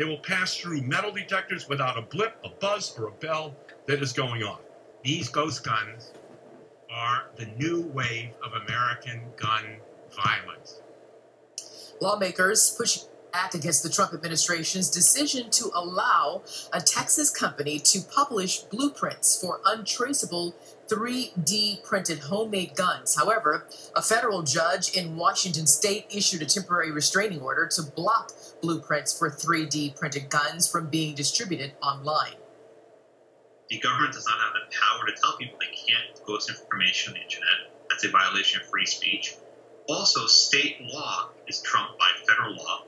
They will pass through metal detectors without a blip, a buzz, or a bell that is going on. These ghost guns are the new wave of American gun violence. Lawmakers push back against the Trump administration's decision to allow a Texas company to publish blueprints for untraceable 3D printed homemade guns. However, a federal judge in Washington state issued a temporary restraining order to block blueprints for 3D printed guns from being distributed online. The government does not have the power to tell people they can't post information on the internet. That's a violation of free speech. Also, state law is trumped by federal law.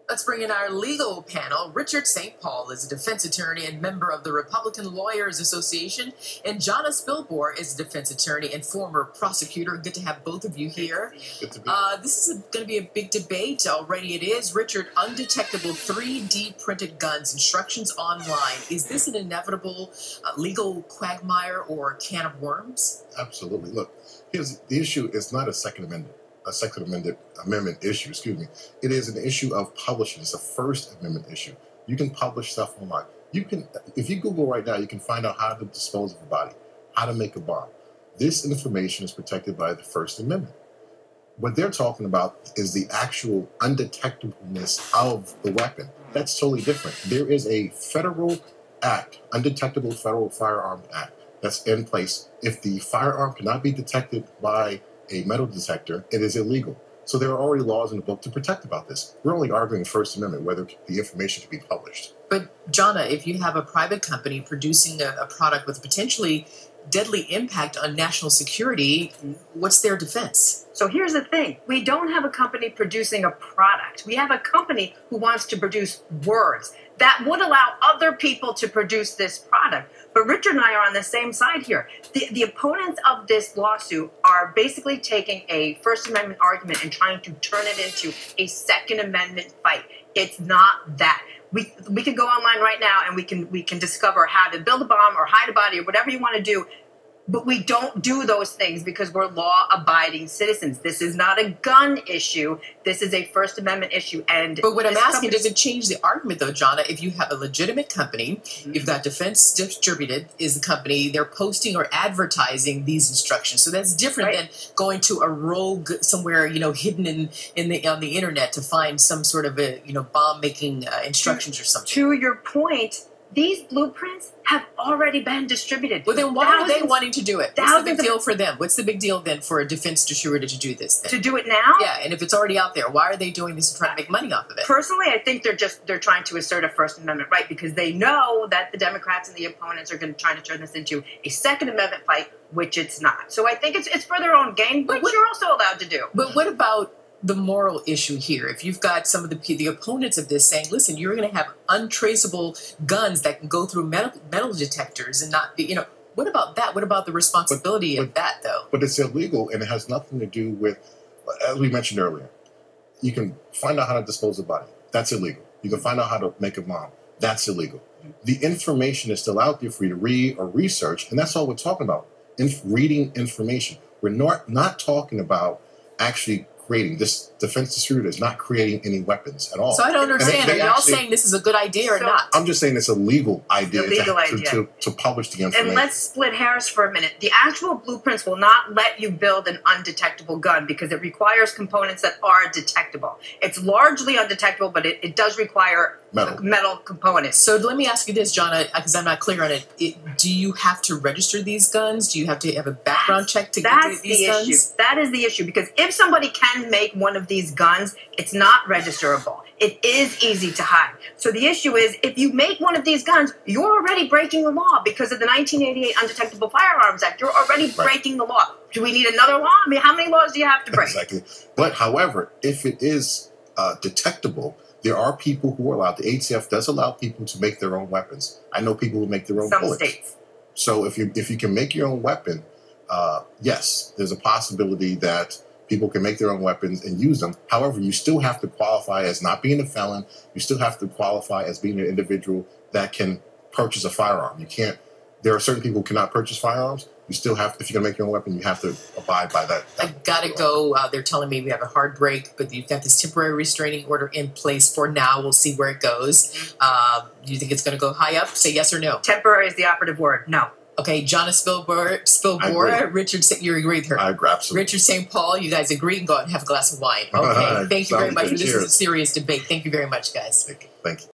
Let's bring in our legal panel. Richard St. Paul is a defense attorney and member of the Republican Lawyers Association, and Jonna Spilbor is a defense attorney and former prosecutor. Good to have both of you here. Good to be. This is going to be a big debate. Already it is. Richard, undetectable 3D printed guns, instructions online. Is this an inevitable legal quagmire or can of worms? Absolutely. Look, here's the issue. Is not a Second Amendment issue, excuse me. It is an issue of publishing. It's a First Amendment issue. You can publish stuff online. You can, if you Google right now, you can find out how to dispose of a body, how to make a bomb. This information is protected by the First Amendment. What they're talking about is the actual undetectableness of the weapon. That's totally different. There is a federal act, Undetectable Federal Firearm Act, that's in place. If the firearm cannot be detected by a metal detector, it is illegal. So there are already laws in the book to protect about this. We're only arguing the First Amendment, whether the information can be published. But, Jonna, if you have a private company producing a product with potentially deadly impact on national security, what's their defense? So here's the thing. We don't have a company producing a product. We have a company who wants to produce words that would allow other people to produce this product. But Richard and I are on the same side here. The opponents of this lawsuit are basically taking a First Amendment argument and trying to turn it into a Second Amendment fight. It's not that. We can go online right now and we can discover how to build a bomb or hide a body or whatever you want to do. But we don't do those things because we're law-abiding citizens. This is not a gun issue. This is a First Amendment issue. But what I'm asking, does it change the argument, though, Jonna? If you have a legitimate company, you've got Defense Distributed is the company, they're posting or advertising these instructions. So that's different than going to a rogue somewhere, hidden on the internet to find some sort of bomb-making instructions or something. To your point, these blueprints have already been distributed. Well, then why are they wanting to do it? What's the big deal for them? What's the big deal then for a defense distributor to do this then? To do it now? Yeah, and if it's already out there, why are they doing this and trying to make money off of it? Personally, I think they're trying to assert a First Amendment right because they know that the Democrats and the opponents are going to try to turn this into a Second Amendment fight, which it's not. So I think it's for their own gain, which you're also allowed to do. But what about the moral issue here? If you've got some of the opponents of this saying, listen, you're going to have untraceable guns that can go through metal detectors and not be, what about that? What about the responsibility of that, though? But it's illegal, and it has nothing to do with, as we mentioned earlier, you can find out how to dispose of a body. That's illegal. You can find out how to make a bomb. That's illegal. The information is still out there for you to read or research, and that's all we're talking about, reading information. We're not talking about actually creating. This defense distributor is not creating any weapons at all. So I don't understand. Are y'all saying this is a good idea or not? I'm just saying it's a legal idea, to publish the information. And let's split hairs for a minute. The actual blueprints will not let you build an undetectable gun because it requires components that are detectable. It's largely undetectable, but it does require metal components. So let me ask you this, Jonna, because I'm not clear on it. Do you have to register these guns? Do you have to have a background check to get these guns? That is the issue. Because if somebody can make one of these guns, it's not registerable. It is easy to hide. So the issue is, if you make one of these guns, you're already breaking the law because of the 1988 Undetectable Firearms Act. You're already breaking the law. Do we need another law? I mean, how many laws do you have to break? Exactly. But however, if it is detectable, there are people who are allowed. The ATF does allow people to make their own weapons. I know people who make their own bullets. Some states. So if you can make your own weapon, yes, there's a possibility that people can make their own weapons and use them. However, you still have to qualify as not being a felon. You still have to qualify as being an individual that can purchase a firearm. You can't. There are certain people who cannot purchase firearms. You still have, if you're going to make your own weapon, you have to abide by that. I gotta go. They're telling me we have a hard break, but you've got this temporary restraining order in place for now. We'll see where it goes. Do you think it's going to go high up? Say yes or no. Temporary is the operative word. No. Okay, Jonna Spilbora, Richard, you agree with her. I agree, absolutely. Richard St. Paul, you guys agree and go out and have a glass of wine. Okay, thank you very Sounds much. good. This is Cheers. a serious debate. Thank you very much, guys. Thank you.